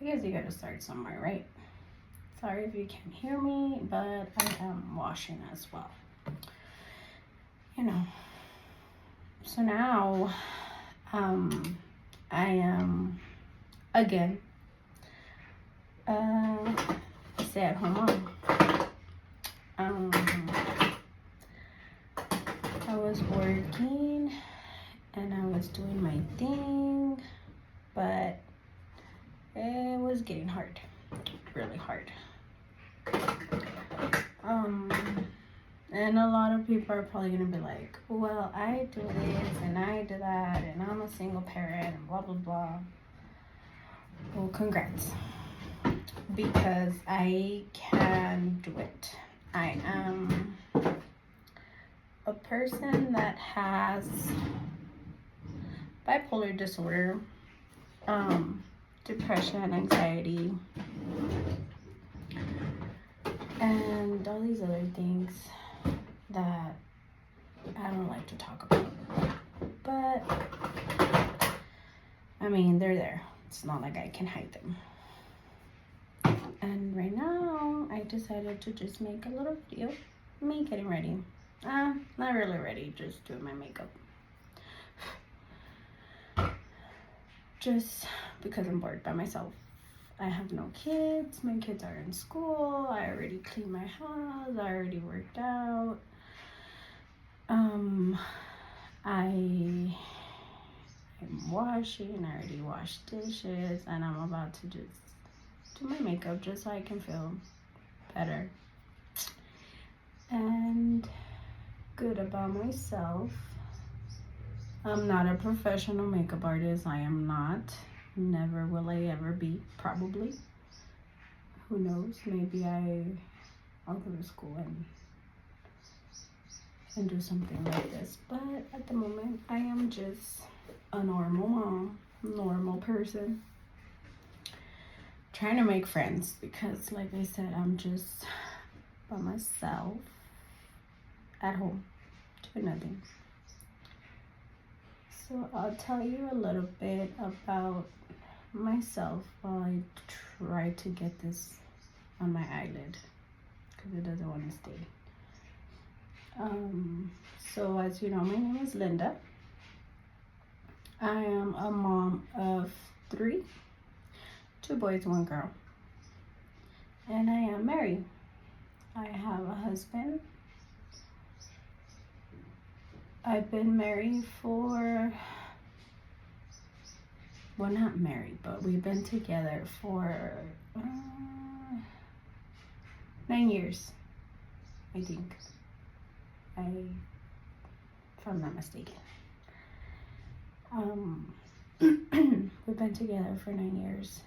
I guess you gotta start somewhere, right? Sorry if you can't hear me, but I am washing as well. You know. So now, I am again stay-at-home mom. I was working and I was doing my thing, but it was getting hard, really hard. And a lot of people are probably gonna be like, well, I do this and I do that and I'm a single parent and blah blah blah. Well, congrats, because I can do it. I am a person that has bipolar disorder, depression, anxiety, and all these other things that I don't like to talk about. But I mean, they're there. It's not like I can hide them. And right now, I decided to just make a little video, me getting ready. Not really ready, just doing my makeup. Just because I'm bored by myself. I have no kids. My kids are in school. I already cleaned my house. I already worked out. I'm washing. I already washed dishes, and I'm about to just do my makeup just so I can feel better and good about myself. I'm not a professional makeup artist. I am not. Never will I ever be, probably. Who knows? Maybe I'll go to school and do something like this. But at the moment, I am just a normal mom, normal person. Trying to make friends because, like I said, I'm just by myself at home doing nothing. So I'll tell you a little bit about myself while I try to get this on my eyelid because it doesn't want to stay. So as you know, my name is Linda. I am a mom of 3, 2 boys, 1 girl, and I am married. I have a husband. I've been married for, well, not married, but we've been together for 9 years, I think, if I'm not mistaken. We've been together for 9 years.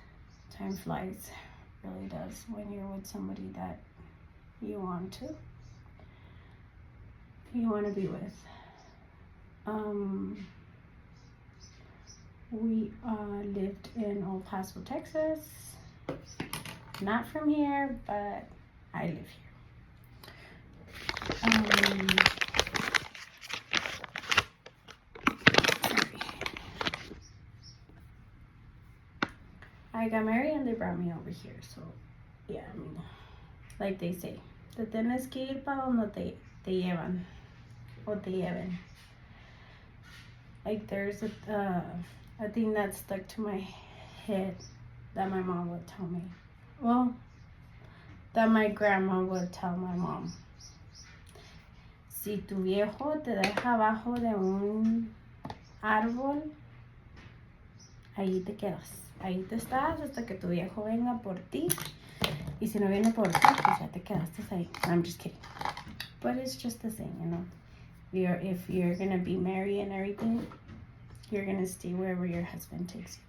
Time flies, really does, when you're with somebody that you want to be with. We lived in El Paso, Texas. Not from here, but I live here. I got married and they brought me over here. So, yeah, I mean, like they say, te tienes que ir para donde te llevan o te lleven. Like there's a thing that stuck to my head that my mom would tell me. Well, that my grandma would tell my mom. Si tu viejo te deja abajo de un árbol, ahí te quedas. Ahí te estás hasta que tu viejo venga por ti. Y si no viene por ti, pues ya te quedaste ahí. I'm just kidding. But it's just the same, you know. If you're gonna be married and everything, you're gonna stay wherever your husband takes you.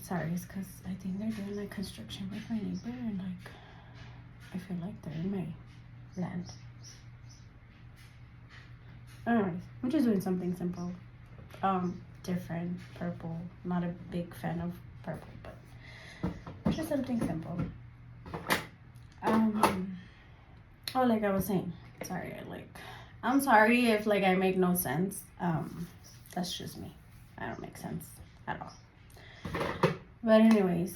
Sorry, it's because I think they're doing like construction with my neighbor, and like I feel like they're in my land. Anyways, I'm just doing something simple, different, purple. Not a big fan of purple, but just something simple. Oh, like I was saying, sorry, I'm sorry if like I make no sense. That's just me. That don't make sense at all. But anyways,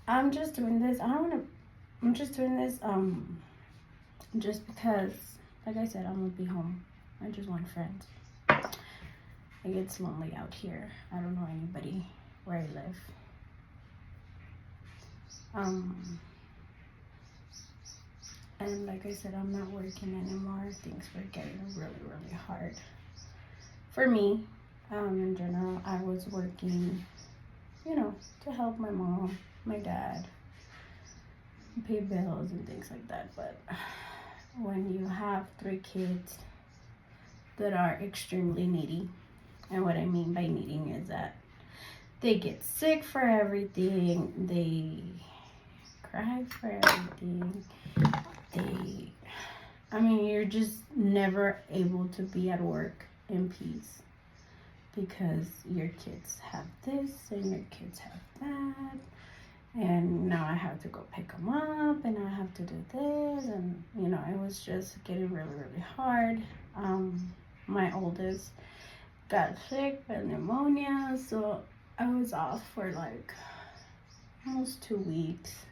I'm just doing this. I'm just doing this just because, like I said, I'm gonna be home. I just want friends. It gets lonely out here. I don't know anybody where I live. And like I said, I'm not working anymore. Things were getting really, really hard for me. In general, I was working, to help my mom, my dad, pay bills and things like that. But when you have 3 kids that are extremely needy, and what I mean by needing is that they get sick for everything, they cry for everything, you're just never able to be at work in peace because your kids have this and your kids have that, and now I have to go pick them up, and I have to do this, and it was just getting really, really hard. My oldest got sick with pneumonia, so I was off for like almost 2 weeks.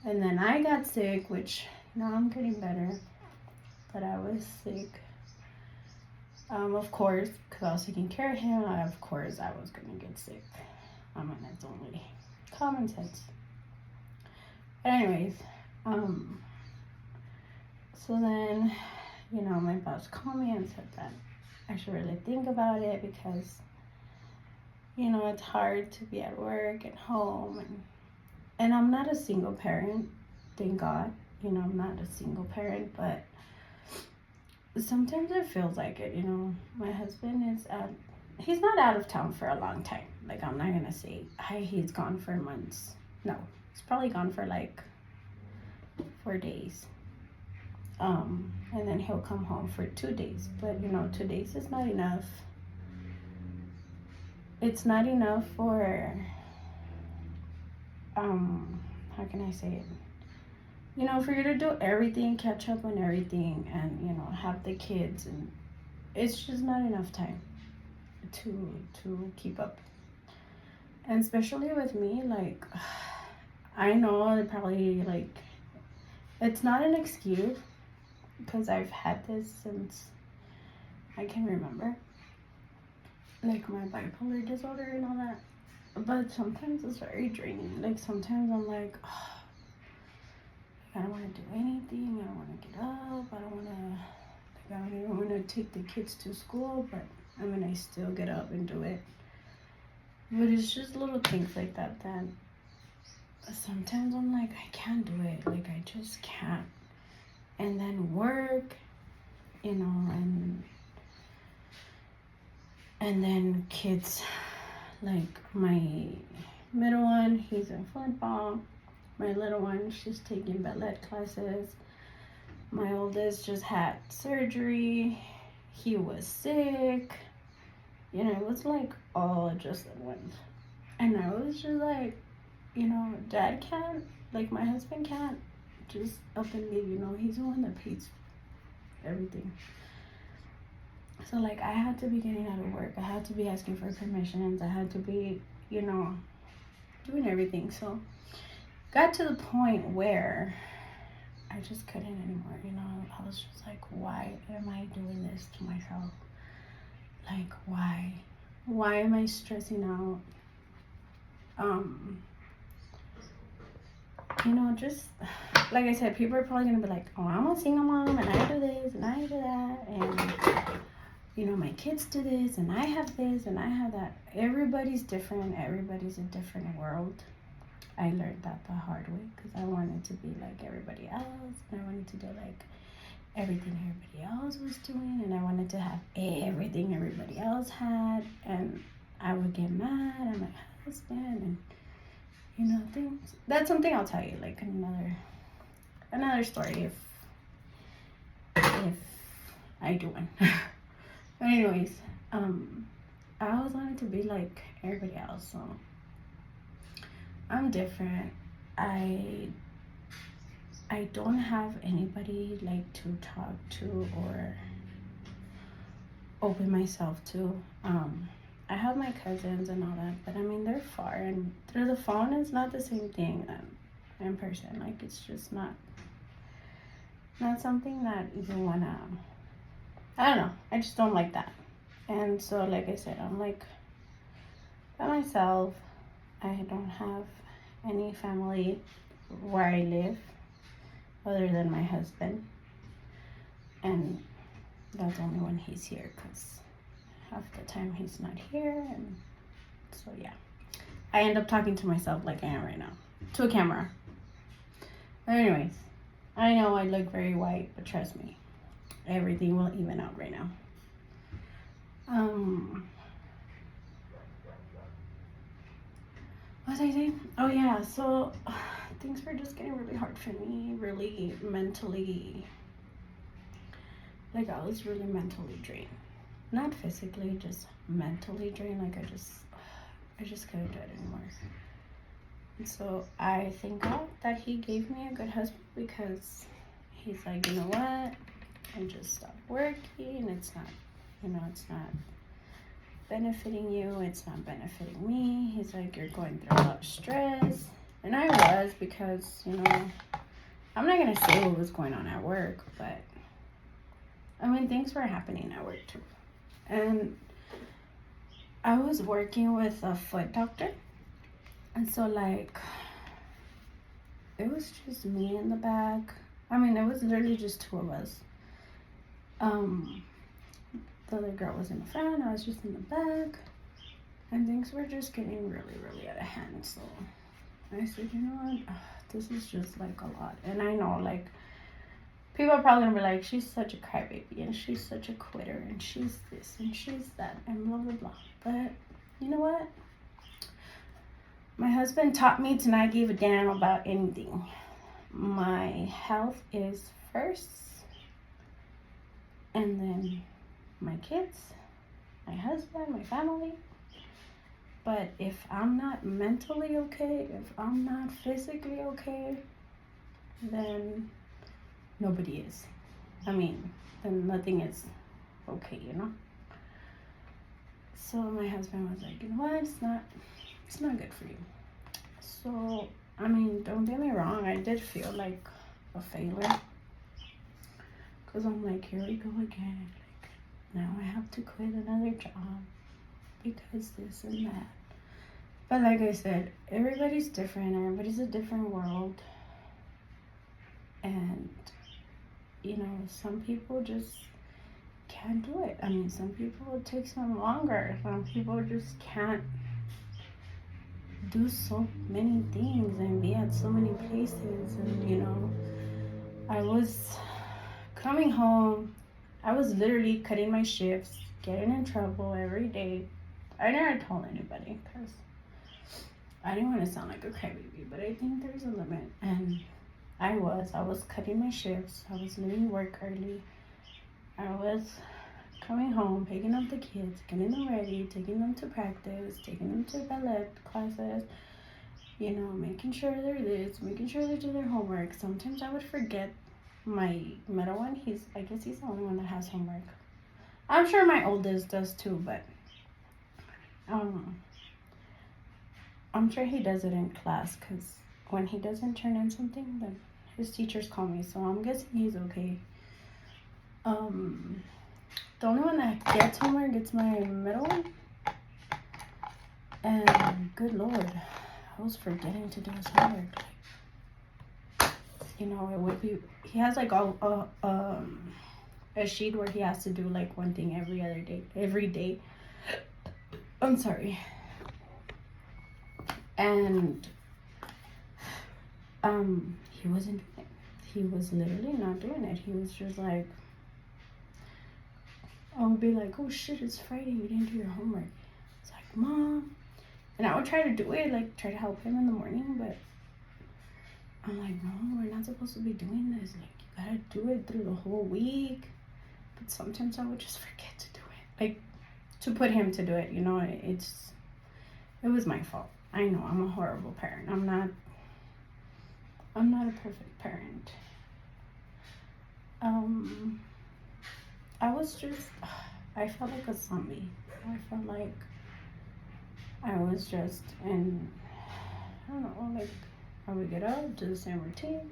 And then I got sick, which now I'm getting better, but I was sick. Of course, because I was taking care of him, of course I was going to get sick. It's only common sense. But anyways, so then, my boss called me and said that I should really think about it because, it's hard to be at work and home, and I'm not a single parent, thank God. I'm not a single parent, but sometimes it feels like it. My husband he's not out of town for a long time. Like, I'm not gonna say he's gone for months. No, he's probably gone for like 4 days. And then he'll come home for 2 days. But 2 days is not enough. It's not enough for how can I say it? For you to do everything, catch up on everything, and have the kids, and it's just not enough time to keep up. And especially with me, like, I know it probably, like, it's not an excuse because I've had this since I can remember, like my bipolar disorder and all that. But sometimes it's very draining. Like, sometimes I'm like, oh, I don't want to do anything. I don't want to get up. I don't even want to take the kids to school, but I still get up and do it. But it's just little things like that sometimes I'm like, I can't do it. Like, I just can't. And then work, and then kids, like my middle one, he's in football. My little one, she's taking ballet classes. My oldest just had surgery. He was sick. It was like all just at once. And I was just like, Dad can't, like my husband can't just up and leave, he's the one that pays everything. So like, I had to be getting out of work. I had to be asking for permissions. I had to be, doing everything. So got to the point where I just couldn't anymore. I was just like, why am I doing this to myself? Like, why am I stressing out? Just like I said, people are probably gonna be like, oh, I'm a single mom and I do this and I do that, and my kids do this and I have this and I have that. Everybody's different. Everybody's a different world. I learned that the hard way because I wanted to be like everybody else, and I wanted to do like everything everybody else was doing, and I wanted to have everything everybody else had, and I would get mad at my husband, and things. That's something I'll tell you, like another story if I do one. But anyways, I always wanted to be like everybody else, so I'm different. I I don't have anybody like to talk to or open myself to. I have my cousins and all that, but I mean, they're far, and through the phone is not the same thing in person. Like, it's just not something that you wanna, I don't know, I just don't like that. And so, like I said, I'm like by myself. I don't have any family where I live other than my husband, and that's only when he's here, because half the time he's not here. And so yeah, I end up talking to myself like I am right now, to a camera. But anyways, I know I look very white, but trust me, everything will even out right now. What was I saying? Oh yeah, so things were just getting really hard for me, really mentally. Like, I was really mentally drained. Not physically, just mentally drained. Like, I just couldn't do it anymore. And so I thank God that he gave me a good husband, because he's like, you know what? I just stopped working. It's not, it's not benefiting you. It's not benefiting me. He's like, you're going through a lot of stress. And I was, because, I'm not going to say what was going on at work, but I mean, things were happening at work too. And I was working with a foot doctor. And so, like, it was just me in the back. I mean, it was literally just two of us. The other girl was in the front. I was just in the back. And things were just getting really, really out of hand. So I said, you know what? This is just, like, a lot. And I know, like, people are probably going to be like, she's such a crybaby, and she's such a quitter, and she's this, and she's that, and blah, blah, blah. But you know what? My husband taught me to not give a damn about anything. My health is first, and then my kids, my husband, my family. But if I'm not mentally okay, if I'm not physically okay, then nobody is. I mean, then nothing is okay, So my husband was like, you know what, it's not good for you. So, I mean, don't get me wrong, I did feel like a failure, because I'm like, here we go again. Like, now I have to quit another job because this and that. But like I said, everybody's different. Everybody's a different world. And, some people just can't do it. I mean, some people it takes them longer. Some people just can't do so many things and be at so many places. And, I was coming home. I was literally cutting my shifts, getting in trouble every day. I never told anybody, because I didn't want to sound like a crybaby, but I think there's a limit. And I was cutting my shifts. I was leaving work early. I was coming home, picking up the kids, getting them ready, taking them to practice, taking them to ballet classes, making sure they're this, making sure they do their homework. Sometimes I would forget my middle one. I guess he's the only one that has homework. I'm sure my oldest does too, but I'm sure he does it in class, because when he doesn't turn in something, then his teachers call me, so I'm guessing he's okay. The only one that gets homework gets my middle one. And good Lord, I was forgetting to do his homework. It would be, he has like a sheet where he has to do like one thing every day. I'm sorry. And he wasn't doing it. He was literally not doing it. He was just like, I would be like, oh shit, it's Friday, you didn't do your homework. It's like, Mom. And I would try to do it, like try to help him in the morning, but I'm like, no, we're not supposed to be doing this. Like, you gotta do it through the whole week. But sometimes I would just forget to do it. Like, to put him to do it, it was my fault. I know, I'm a horrible parent. I'm not a perfect parent. I was just, I felt like a zombie. I felt like I was just in, I don't know, like I would get up, do the same routine,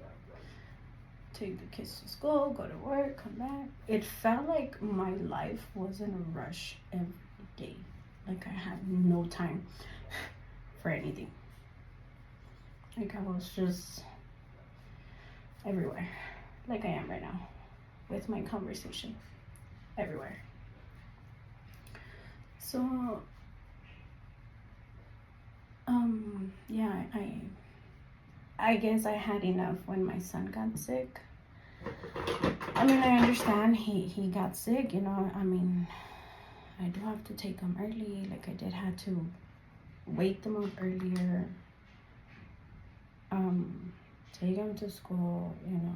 take the kids to school, go to work, come back. It felt like my life was in a rush every day. Like I had no time for anything. Like I was just everywhere, like I am right now with my conversation, everywhere. So, yeah, I guess I had enough when my son got sick. I mean, I understand he got sick, you know. I mean, I do have to take him early. Like I did have to wake them up earlier. Take them to school, you know.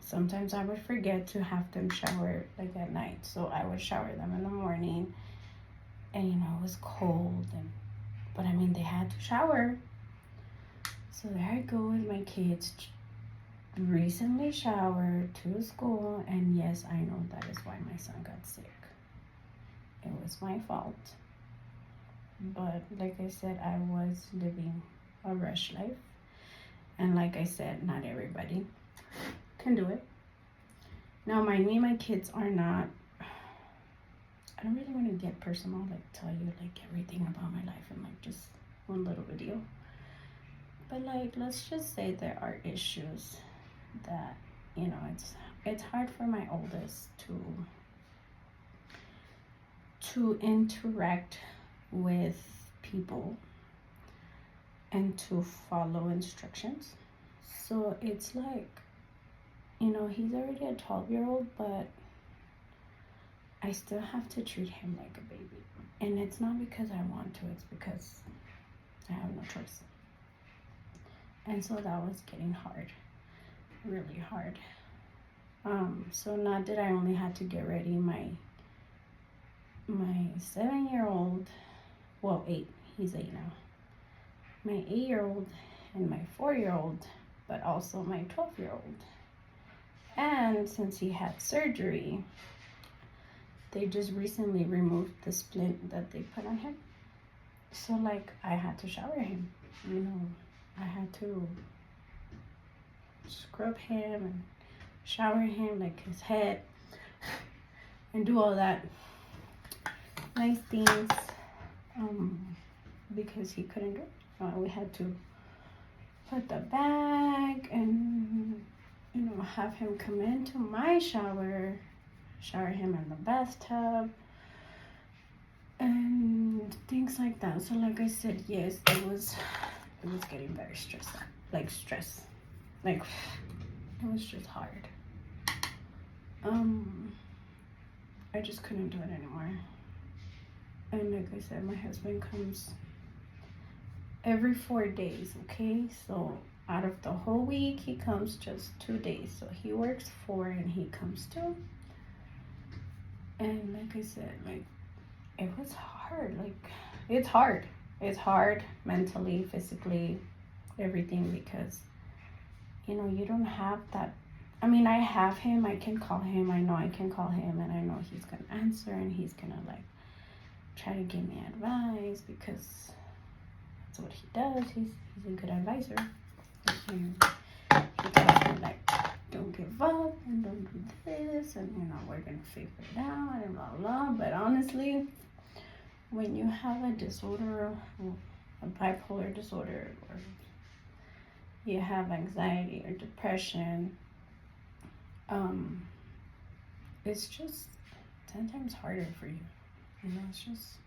Sometimes I would forget to have them shower like at night, so I would shower them in the morning. And you know, it was cold, but I mean, they had to shower. So there I go with my kids, recently showered to school, and yes, I know that is why my son got sick. It was my fault. But like I said, I was living a rush life. And like I said, not everybody can do it. Now, mind me, my kids are not, I don't really want to get personal, like tell you like everything about my life in like just one little video. But like, let's just say there are issues that, you know, it's hard for my oldest to interact with people and to follow instructions. So it's like, you know, he's already a 12-year-old, but I still have to treat him like a baby. And it's not because I want to, it's because I have no choice. And so that was getting hard, really hard. So not that I only had to get ready my 7-year-old, well, 8, he's 8 now. My 8-year-old and my 4-year-old, but also my 12-year-old. And since he had surgery, they just recently removed the splint that they put on him. So like I had to shower him, you know, I had to scrub him and shower him, like his head, and do all that nice things, because he couldn't do it. We had to put the bag and, you know, have him come into my shower him in the bathtub, and things like that. So like I said, yes, it was getting very stressed out, like stress, like it was just hard. I just couldn't do it anymore. And like I said, my husband comes every 4 days, okay? So out of the whole week, he comes just 2 days. So he works 4 and he comes 2. And like I said, like, it was hard. Like, it's hard. It's hard mentally, physically, everything, because, you know, you don't have that. I mean, I have him. I can call him. I know I can call him, and I know he's going to answer, and he's going to, like, try to give me advice, because that's what he does. He's a good advisor. He tells me, like, don't give up and don't do this, and, you know, we're going to figure it out and blah, blah. But honestly, when you have a disorder, a bipolar disorder, or you have anxiety or depression, it's just 10 times harder for you. You know, it's just,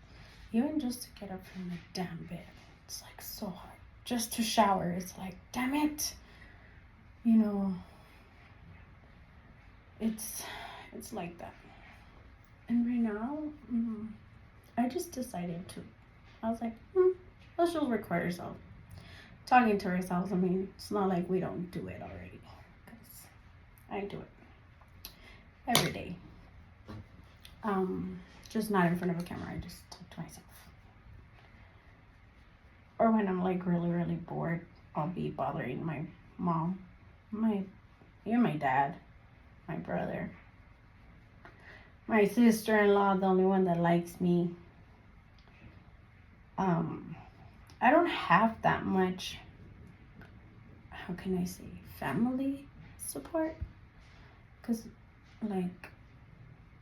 even just to get up from the damn bed, it's like so hard. Just to shower, it's like, damn it. You know, it's like that. And right now, I just decided to, I was like, let's just record ourselves. Talking to ourselves, I mean, it's not like we don't do it already, because I do it every day. Just not in front of a camera, I just talk to myself. Or when I'm like really, really bored, I'll be bothering my mom, even my dad. my brother. My sister-in-law, the only one that likes me. I don't have that much, how can I say, family support. Because, like,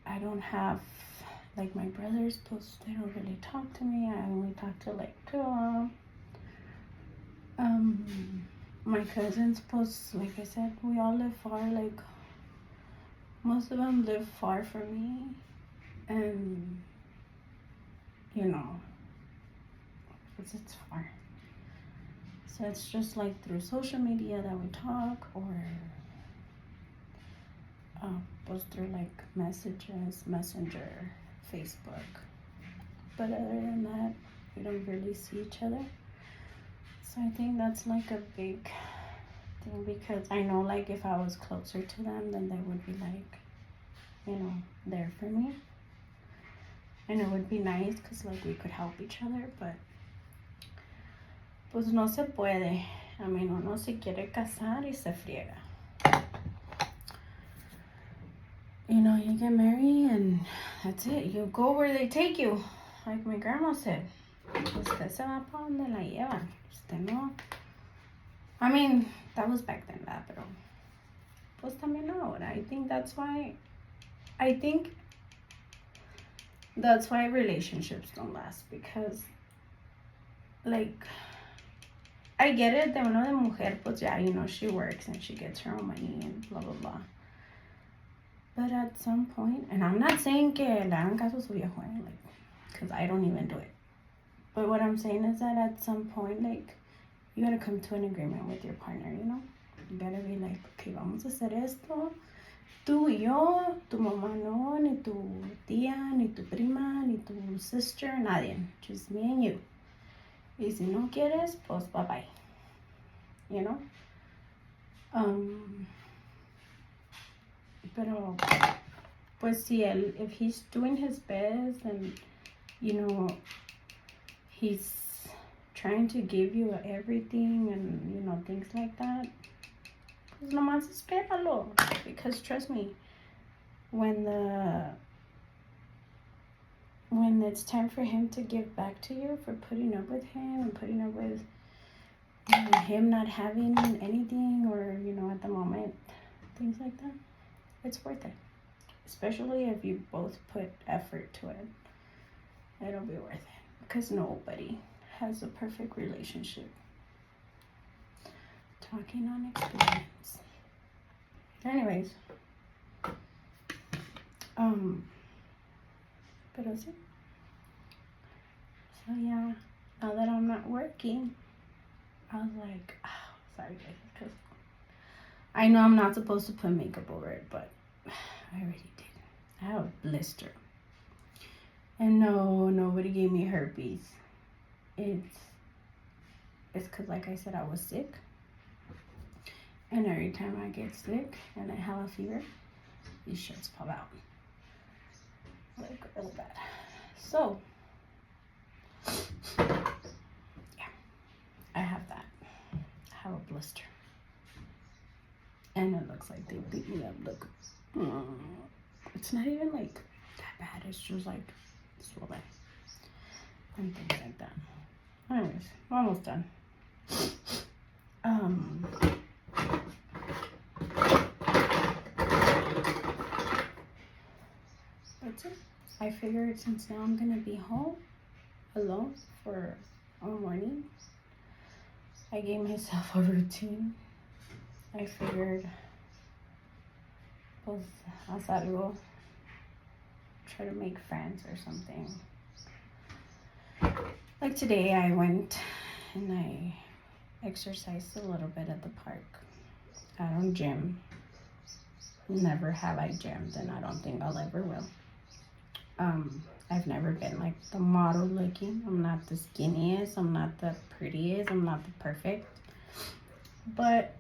I don't have, like, my brothers, they don't really talk to me. I only talk to, like, two of them. My cousins, like I said, we all live far. Like, most of them live far from me. And, you know, because it's far. So it's just like through social media that we talk, or through like messages, Messenger, Facebook. But other than that, we don't really see each other. So I think that's like a big thing, because I know, like, if I was closer to them, then they would be like, you know, there for me. And it would be nice because, like, we could help each other, but pues no se puede. I mean, uno se quiere casar y se friega. You know, you get married and that's it. You go where they take you. Like my grandma said, usted se va pa donde la llevan. Usted no. I mean, that was back then, ¿verdad? Pero pues también ahora. I think that's why relationships don't last, because, like, I get it, de uno de mujer, pues yeah, you know, she works and she gets her own money and blah, blah, blah. But at some point, and I'm not saying que le hagan caso a su viejo, like, because I don't even do it. But what I'm saying is that at some point, like, you gotta come to an agreement with your partner, you know? You gotta be like, okay, vamos a hacer esto. Tú y yo, tu mamá no, ni tu tía, ni tu prima, ni tu sister, nadie. Just me and you. Y si no quieres, pues bye-bye. You know? Pero, pues si if he's doing his best and, you know, he's trying to give you everything and, you know, things like that, pues nomás espéralo. Because trust me, when it's time for him to give back to you for putting up with him and putting up with him not having anything, or, you know, at the moment, things like that, it's worth it. Especially if you both put effort to it. It'll be worth it. Because nobody has a perfect relationship. Talking on experience. Anyways. Pero sí. So yeah, now that I'm not working, I was like, oh, sorry guys, because I know I'm not supposed to put makeup over it, but I already did. I have a blister. And no, nobody gave me herpes. It's because, like I said, I was sick. And every time I get sick and I have a fever, these shirts pop out. Like, real bad. So, yeah, I have that. I have a blister. And it looks like they beat me up. Look. It's not even like that bad. It's just like swollen and things like that. Anyways, I'm almost done. That's it. I figured since now I'm gonna be home alone for a morning, I gave myself a routine. I figured, pues, haz algo, try to make friends or something. Like today, I went and I exercised a little bit at the park. I don't gym. Never have I gymmed, and I don't think I'll ever will. I've never been like the model looking. I'm not the skinniest. I'm not the prettiest. I'm not the perfect. But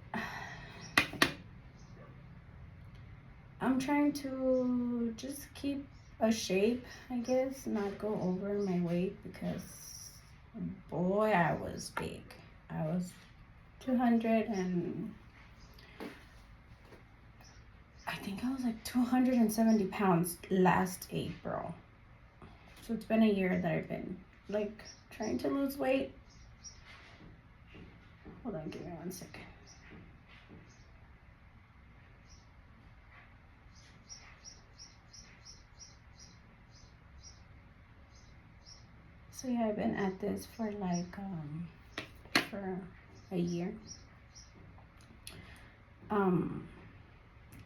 I'm trying to just keep a shape, I guess, not go over my weight, because boy, I was big. I was 200 and I think I was like 270 pounds last April. So it's been a year that I've been like trying to lose weight. Hold on, give me 1 second. So yeah, I've been at this for like for a year.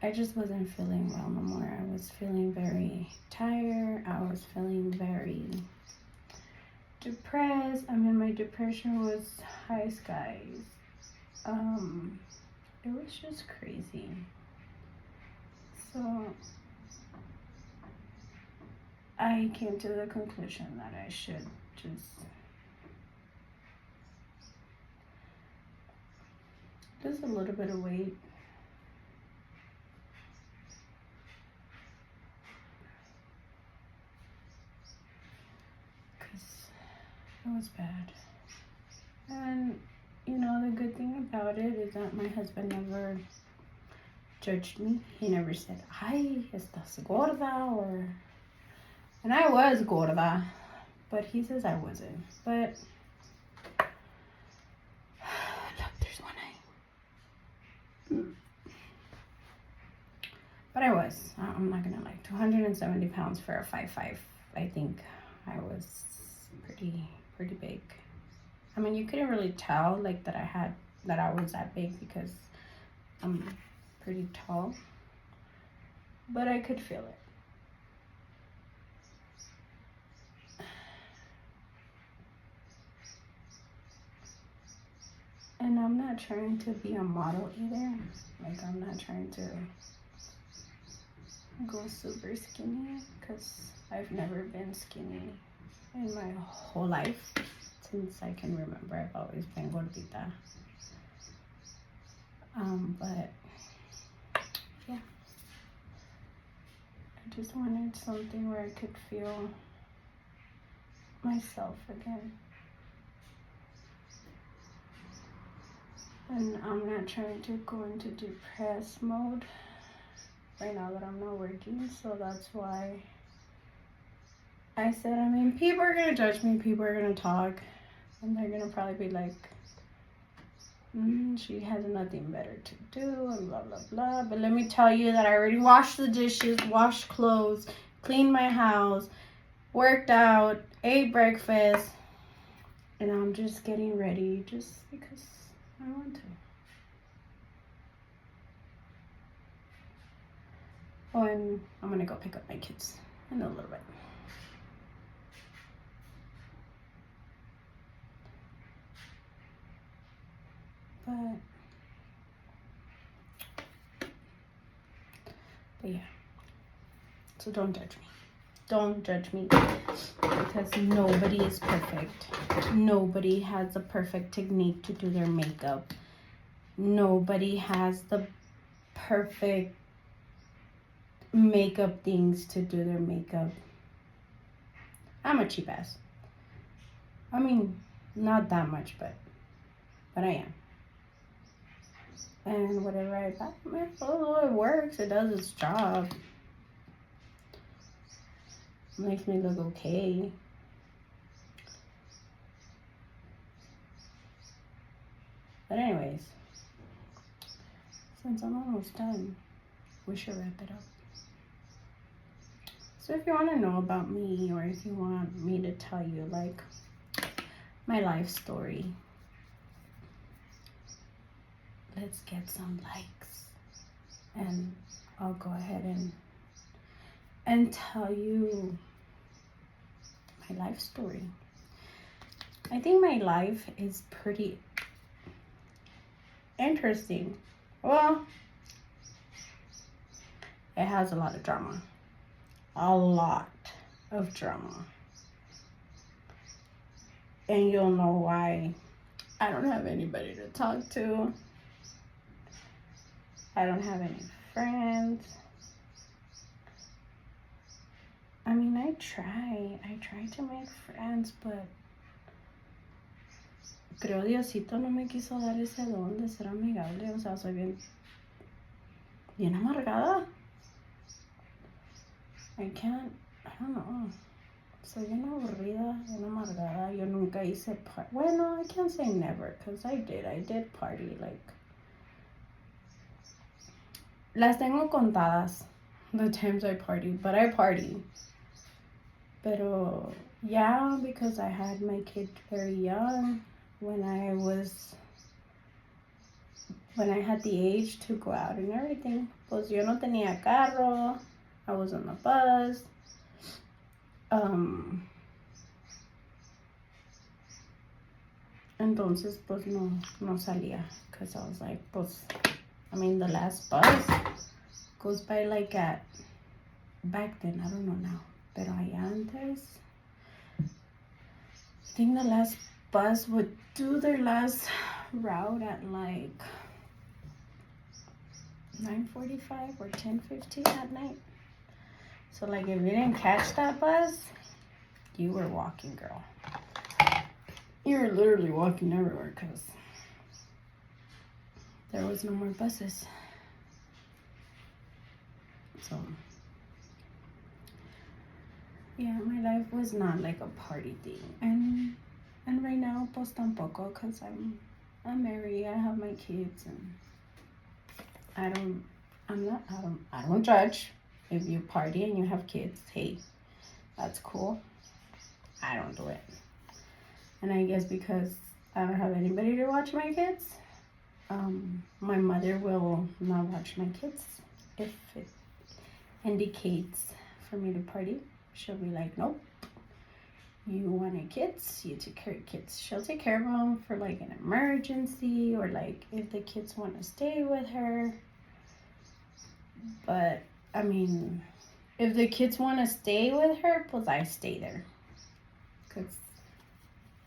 I just wasn't feeling well no more. I was feeling very tired. I was feeling very depressed. I mean, my depression was high skies. It was just crazy. So I came to the conclusion that I should just lose a little bit of weight. It was bad. And, you know, the good thing about it is that my husband never judged me. He never said, ay, estás gorda, or... And I was gorda, but he says I wasn't. But, look, there's one eye. But I was, I'm not gonna lie, 270 pounds for a 5'5". I think I was pretty big. I mean, you couldn't really tell like that I was that big because I'm pretty tall, but I could feel it. And I'm not trying to be a model either. Like, I'm not trying to go super skinny because I've never been skinny in my whole life. Since I can remember, I've always been gordita. But yeah, I just wanted something where I could feel myself again. And I'm not trying to go into depressed mode right now that I'm not working, so that's why I said, I mean, people are gonna judge me, people are gonna talk, and they're gonna probably be like, she has nothing better to do, and blah, blah, blah. But let me tell you that I already washed the dishes, washed clothes, cleaned my house, worked out, ate breakfast, and I'm just getting ready just because I want to. Oh, and I'm gonna go pick up my kids in a little bit. But yeah, so don't judge me. Don't judge me because nobody is perfect. Nobody has the perfect technique to do their makeup. Nobody has the perfect makeup things to do their makeup. I'm a cheap ass. I mean, not that much, but I am. And whatever I buy, it works. It does its job. It makes me look okay. But anyways, since I'm almost done, we should wrap it up. So if you want to know about me, or if you want me to tell you like my life story, let's get some likes, and I'll go ahead and tell you my life story. I think my life is pretty interesting. Well, it has a lot of drama. A lot of drama. And you'll know why. I don't have anybody to talk to. I don't have any friends. I mean, I try to make friends, but creo Diosito no me quiso dar ese don de ser amigable. O sea, soy bien amargada. I don't know. Soy bien aburrida, bien amargada. Yo nunca hice party. Bueno, I can't say never, because I did party, like. Las tengo contadas, the times I partied, but I party. Pero, yeah, because I had my kid very young, when I had the age to go out and everything. Pues yo no tenía carro, I was on the bus. Entonces, pues no salía, because I was like, pues, I mean, the last bus goes by like at, back then, I don't know now, pero allá antes, I think the last bus would do their last route at like 9:45 or 10:15 at night. So like if you didn't catch that bus, you were walking, girl. You were literally walking everywhere because there was no more buses. So yeah, my life was not like a party thing, and right now pues tampoco, because I'm married, I have my kids, and I don't judge. If you party and you have kids, hey, that's cool. I don't do it. And I guess because I don't have anybody to watch my kids, my mother will not watch my kids. If it indicates for me to party, she'll be like, nope, you wanted kids, you take care of kids. She'll take care of them for like an emergency, or like if the kids want to stay with her. But I mean, if the kids want to stay with her, pues I stay there. Because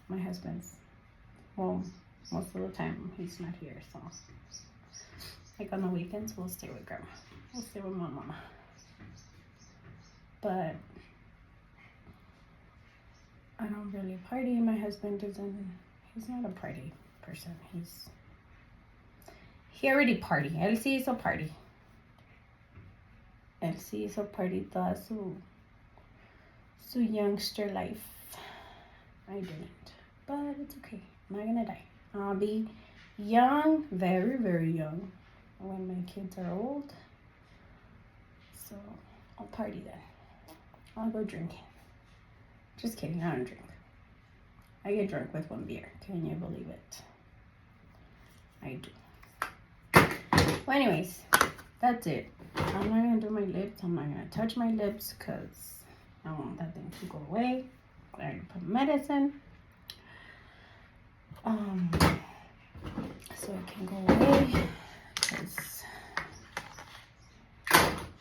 my husband's, well, most of the time he's not here, so. Like on the weekends, we'll stay with grandma. We'll stay with my mama. But I don't really party. My husband he's not a party person. He already party. Él sí hizo party. Él sí hizo party toda su youngster life. I didn't. But it's okay. I'm not gonna die. I'll be young, very, very young, when my kids are old. So I'll party then. I'll go drinking. Just kidding, I don't drink. I get drunk with one beer. Can you believe it? I do. Well, anyways, that's it. I'm not gonna do my lips. I'm not gonna touch my lips because I want that thing to go away. I already put medicine. So it can go away. Because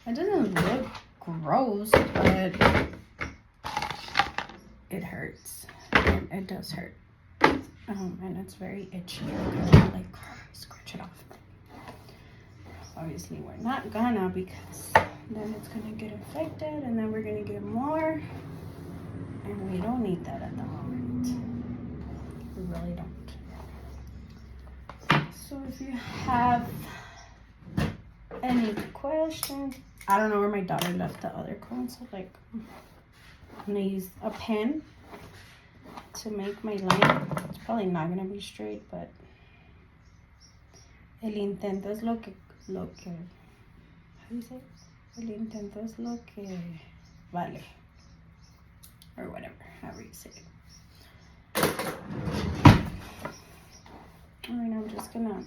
it doesn't look gross, but it hurts. It does hurt. And it's very itchy. I'm gonna like scratch it off. Obviously we're not gonna, because then it's gonna get infected and then we're gonna get more, and we don't need that at the moment. We really don't. So if you have any questions, I don't know where my daughter left the other cone, so like I'm gonna use a pen to make my line. It's probably not gonna be straight, but el intento es lo que how do you say it? El intento es lo que vale, or whatever, however you say it. Alright, I'm just gonna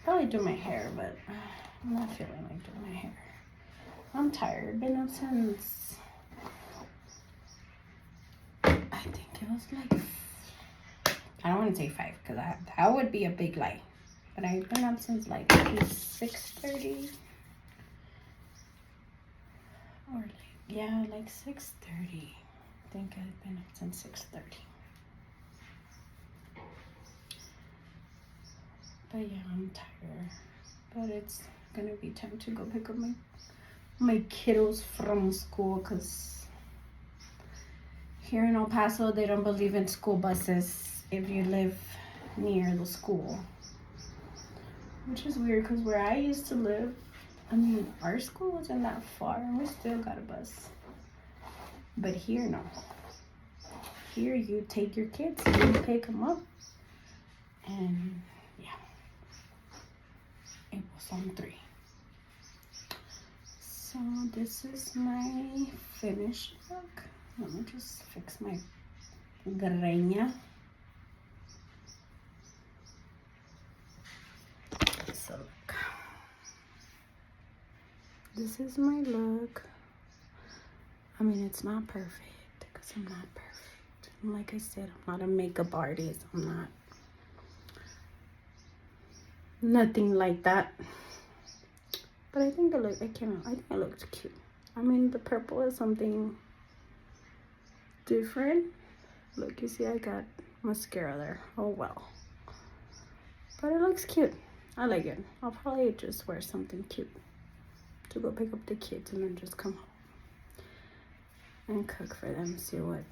probably do my hair, but I'm not feeling like doing my hair. I'm tired. Been up since, I think it was like, I don't want to say 5, because that would be a big lie. But I've been up since like 6:30. Or like, yeah, like 6:30. I think I've been up since 6:30. But yeah, I'm tired. But it's gonna be time to go pick up my kiddos from school, because here in El Paso, they don't believe in school buses if you live near the school. Which is weird, because where I used to live, I mean, our school wasn't that far, and we still got a bus. But here, no. Here, you take your kids, you pick them up, and yeah, it was on 3. So this is my finished look. Let me just fix my greña. So look, this is my look. I mean, it's not perfect because I'm not perfect. And like I said, I'm not a makeup artist. I'm not nothing like that. But I think I think it looks cute. I mean, the purple is something different. Look, you see I got mascara there. Oh well. But it looks cute. I like it. I'll probably just wear something cute to go pick up the kids and then just come home and cook for them, see what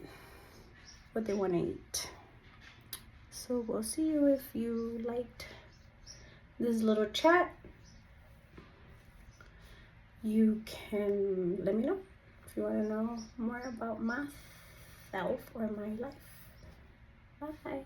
they want to eat. So we'll see you if you liked this little chat. You can let me know if you want to know more about myself or my life. Bye.